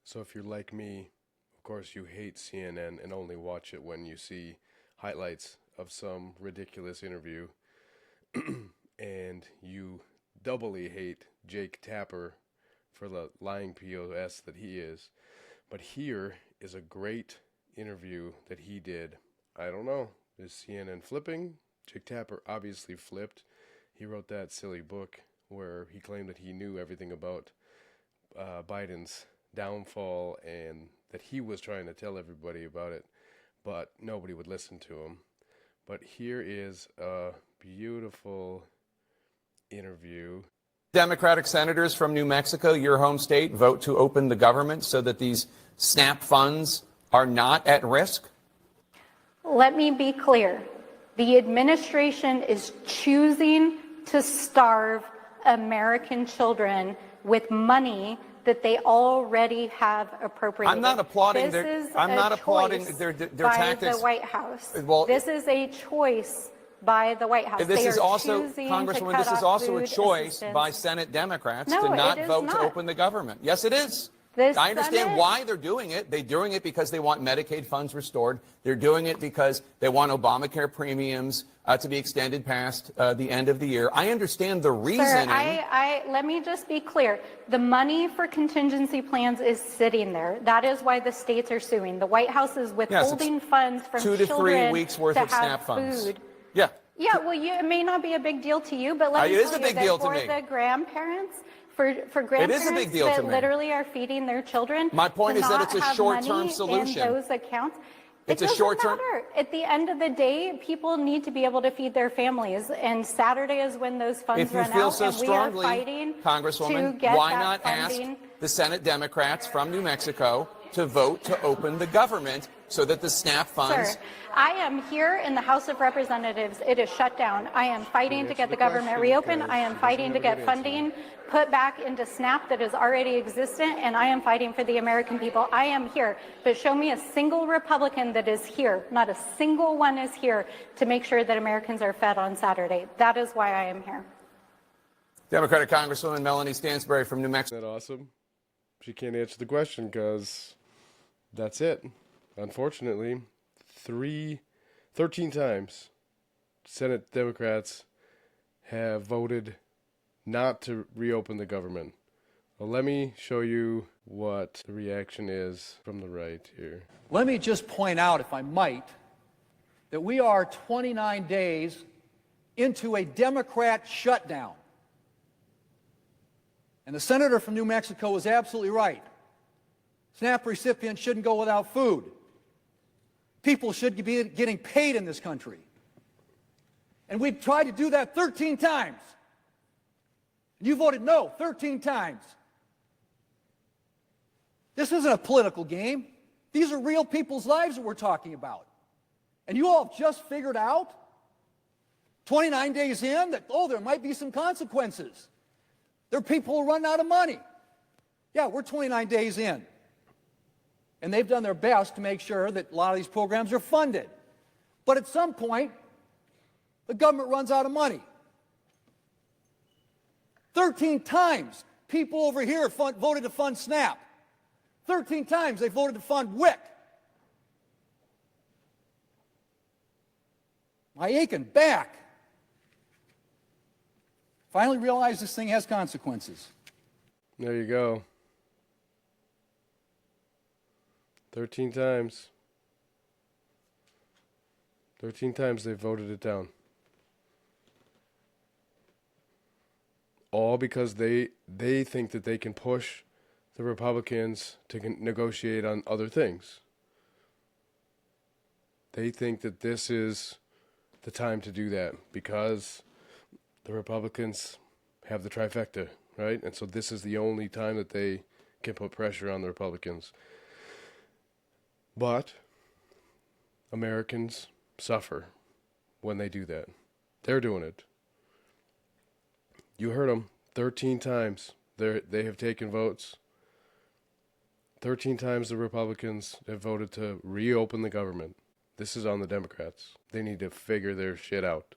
So if you're like me, of course you hate CNN and only watch it when you see highlights of some ridiculous interview, and you doubly hate Jake Tapper for the lying POS that he is. But here is a great interview that he did. I don't know, is CNN flipping? Jake Tapper obviously flipped. He wrote that silly book where he claimed that he knew everything about Biden's downfall and that he was trying to tell everybody about it, but nobody would listen to him. But here is a beautiful interview. Democratic senators from New Mexico, your home state, vote to open the government so that these SNAP funds are not at risk? Let me be clear. The administration is choosing to starve American children with money that they already have appropriated. I'm not applauding their tactics. By the White House. Well, this is a choice by the White House. This they is are also, choosing Congresswoman, to this cut is off also a food choice assistance. by Senate Democrats No, to not it is vote not. to open the government. Yes, it is. I understand why they're doing it. They're doing it because they want Medicaid funds restored. They're doing it because they want Obamacare premiums to be extended past the end of the year. I understand the reasoning. Sir, let me just be clear. The money for contingency plans is sitting there. That is why the states are suing. The White House is withholding funds from 2 to 3 weeks worth to of SNAP have funds. food. Yeah. Yeah, well, it may not be a big deal to you, but let me It is tell a you big that deal to for me. the grandparents, for grandparents big deal to that me. literally are feeding their children, My point to is that not it's a have short-term money solution. in those accounts. It's it a doesn't short-term- matter. At the end of the day, people need to be able to feed their families, and Saturday is when those funds If you run feel out, so and strongly, we are fighting to Congresswoman, get why that not funding. ask the Senate Democrats from New Mexico to vote to open the government so that the SNAP funds... Sir, I am here in the House of Representatives. It is shut down. I am fighting to get the government reopened. I am fighting to get funding put back into SNAP that is already existent, and I am fighting for the American people. I am here, but show me a single Republican that is here, not a single one is here to make sure that Americans are fed on Saturday. That is why I am here. Democratic Congresswoman Melanie Stansbury from New Mexico. Isn't that awesome? She can't answer the question because that's it. Unfortunately, 13 times Senate Democrats have voted not to reopen the government. Well, let me show you what the reaction is from the right here. Let me just point out, if I might, that we are 29 days into a Democrat shutdown. And the senator from New Mexico was absolutely right. SNAP recipients shouldn't go without food. People should be getting paid in this country. And we've tried to do that 13 times. You voted no 13 times. This isn't a political game. These are real people's lives that we're talking about. And you all have just figured out, 29 days in, that, there might be some consequences. There are people who run out of money. Yeah, we're 29 days in. And they've done their best to make sure that a lot of these programs are funded. But at some point, the government runs out of money. 13 times people over here voted to fund SNAP. 13 times they voted to fund WIC. My aching back. Finally realized this thing has consequences. There you go. 13 times. 13 times they voted it down. All because they think that they can push the Republicans to negotiate on other things. They think that this is the time to do that because the Republicans have the trifecta, right? And so this is the only time that they can put pressure on the Republicans. But Americans suffer when they do that. They're doing it. You heard them 13 times. They have taken votes. 13 times the Republicans have voted to reopen the government. This is on the Democrats. They need to figure their shit out.